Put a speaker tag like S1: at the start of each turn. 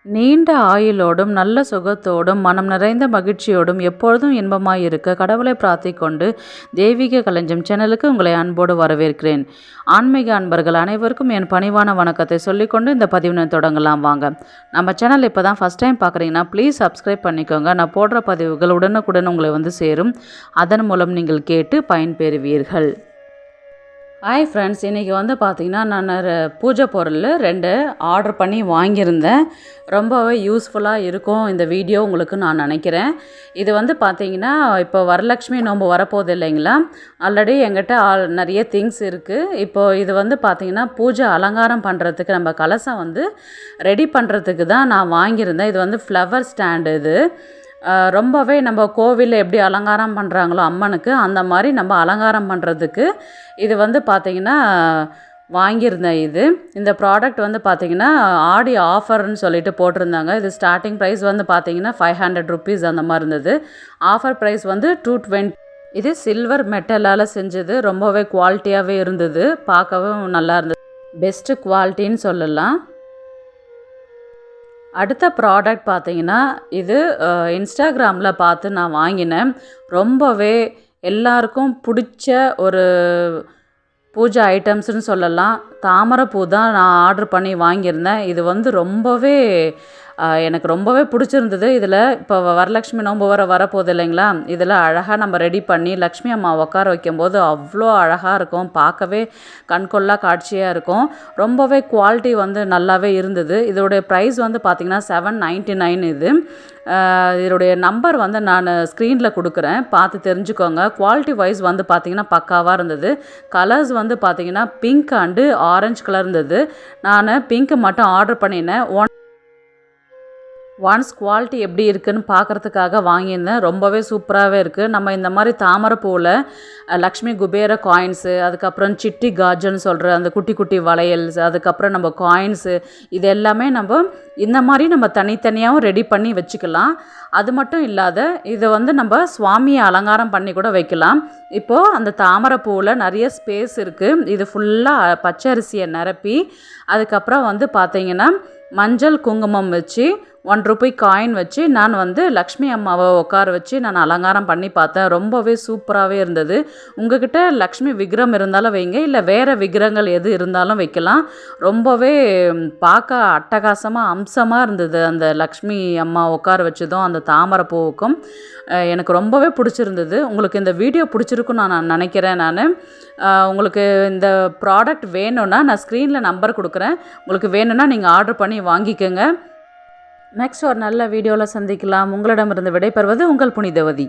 S1: நீண்ட ஆயுளோடும் நல்ல சுகத்தோடும் மனம் நிறைந்த மகிழ்ச்சியோடும் எப்பொழுதும் இன்பமாயிருக்க கடவுளை பிரார்த்திக்கொண்டு தெய்வீக களஞ்சியம் சேனலுக்கு உங்களை அன்போடு வரவேற்கிறேன். ஆன்மீக அன்பர்கள் அனைவருக்கும் என் பணிவான வணக்கத்தை சொல்லிக்கொண்டு இந்த பதிவினை தொடங்கலாம் வாங்க. நம்ம சேனல் இப்போ தான் ஃபஸ்ட் டைம் பார்க்குறீங்கன்னா ப்ளீஸ் சப்ஸ்கிரைப் பண்ணிக்கோங்க. நான் போடுற பதிவுகள் உடனுக்குடன் உங்களை சேரும். அதன் மூலம் நீங்கள் கேட்டு பயன்பெறுவீர்கள். ஹாய் ஃப்ரெண்ட்ஸ், இன்றைக்கி பார்த்திங்கன்னா நான் பூஜை பொருள் 2 ஆர்டர் பண்ணி வாங்கியிருந்தேன். ரொம்பவே யூஸ்ஃபுல்லாக இருக்கும் இந்த வீடியோ உங்களுக்கு நான் நினைக்கிறேன். இது பார்த்திங்கன்னா இப்போ வரலட்சுமி நோன்பு வரப்போகுது இல்லைங்களா. ஆல்ரெடி எங்கிட்ட நிறைய திங்ஸ் இருக்குது. இப்போது இது பார்த்திங்கன்னா பூஜை அலங்காரம் பண்ணுறதுக்கு நம்ம கலசம் ரெடி பண்ணுறதுக்கு தான் நான் வாங்கியிருந்தேன். இது ஃப்ளவர் ஸ்டாண்டு. இது ரொம்பவே நம்ம கோவிலில் எப்படி அலங்காரம் பண்ணுறாங்களோ அம்மனுக்கு அந்த மாதிரி நம்ம அலங்காரம் பண்ணுறதுக்கு இது பார்த்திங்கன்னா வாங்கியிருந்தேன். இந்த ப்ராடக்ட் பார்த்திங்கன்னா ஆடி ஆஃபர்னு சொல்லிட்டு போட்டிருந்தாங்க. இது ஸ்டார்டிங் ப்ரைஸ் பார்த்திங்கன்னா 500 rupees அந்த மாதிரி இருந்தது. Offer price 220. இது சில்வர் மெட்டலால் செஞ்சது. ரொம்பவே குவாலிட்டியாகவே இருந்தது. பார்க்கவும் நல்லா இருந்தது. பெஸ்ட்டு குவாலிட்டின்னு சொல்லலாம். அடுத்த ப்ராடக்ட் பார்த்திங்கன்னா இது இன்ஸ்டாகிராமில் பார்த்து நான் வாங்கினேன். ரொம்பவே எல்லாருக்கும் பிடிச்ச ஒரு பூஜை ஐட்டம்ஸ்னு சொல்லலாம். தாமரைப்பூ தான் நான் ஆர்டர் பண்ணி வாங்கியிருந்தேன். இது ரொம்பவே எனக்கு ரொம்பவே பிடிச்சிருந்தது. இதில் இப்போ வரலட்சுமி நோன்பு வரப்போகுது இல்லைங்களா. இதில் அழகாக நம்ம ரெடி பண்ணி லக்ஷ்மி அம்மா உட்கார வைக்கும்போது அவ்வளோ அழகாக இருக்கும். பார்க்கவே கண்கொள்ளா காட்சியாக இருக்கும். ரொம்பவே குவாலிட்டி நல்லாவே இருந்தது. இதோடைய ப்ரைஸ் பார்த்திங்கன்னா 799. இதோடைய நம்பர் நான் ஸ்க்ரீனில் கொடுக்குறேன், பார்த்து தெரிஞ்சுக்கோங்க. குவாலிட்டி வைஸ் பார்த்திங்கன்னா பக்காவாக இருந்தது. கலர்ஸ் பார்த்திங்கன்னா பிங்க் அண்டு ஆரஞ்சு கலர் இருந்தது. நான் பிங்க் மட்டும் ஆர்டர் பண்ணினேன். ஒன்ஸ் குவாலிட்டி எப்படி இருக்குதுன்னு பார்க்குறதுக்காக வாங்கியிருந்தேன். ரொம்பவே சூப்பராகவே இருக்குது. நம்ம இந்த மாதிரி தாமரைப்பூவில் லக்ஷ்மி குபேர காயின்ஸு, அதுக்கப்புறம் சிட்டி காஜன்னு சொல்கிற அந்த குட்டி குட்டி வளையல்ஸ், அதுக்கப்புறம் நம்ம காயின்ஸு, இது எல்லாமே நம்ம இந்த மாதிரி நம்ம தனித்தனியாகவும் ரெடி பண்ணி வச்சுக்கலாம். அது மட்டும் இல்லாத இதை நம்ம சுவாமியை அலங்காரம் பண்ணி கூட வைக்கலாம். இப்போது அந்த தாமரைப்பூவில் நிறைய ஸ்பேஸ் இருக்குது. இது ஃபுல்லாக பச்சரிசியை நிரப்பி அதுக்கப்புறம் பார்த்திங்கன்னா மஞ்சள் குங்குமம் வச்சு 1 ரூபாய் காயின் வச்சு நான் லக்ஷ்மி அம்மாவை உட்கார வச்சு நான் அலங்காரம் பண்ணி பார்த்தேன். ரொம்பவே சூப்பராகவே இருந்தது. உங்ககிட்ட லக்ஷ்மி விக்கிரம் இருந்தாலும் வைங்க, இல்லை வேறு விக்கிரங்கள் எது இருந்தாலும் வைக்கலாம். ரொம்பவே பார்க்க அட்டகாசமாக அம்சமாக இருந்தது. அந்த லக்ஷ்மி அம்மா உட்கார வச்சதும் அந்த தாமரை பூவுக்கும் எனக்கு ரொம்பவே பிடிச்சிருந்தது. உங்களுக்கு இந்த வீடியோ பிடிச்சிருக்குன்னு நான் நினைக்கிறேன். உங்களுக்கு இந்த ப்ராடக்ட் வேணும்னா நான் ஸ்க்ரீனில் நம்பர் கொடுக்குறேன். உங்களுக்கு வேணும்னா நீங்கள் ஆர்டர் பண்ணி வாங்கிக்கோங்க. நெக்ஸ்ட் ஒரு நல்ல வீடியோவில் சந்திக்கலாம். உங்களிடமிருந்து விடைபெறுவது உங்கள் புனிதவதி.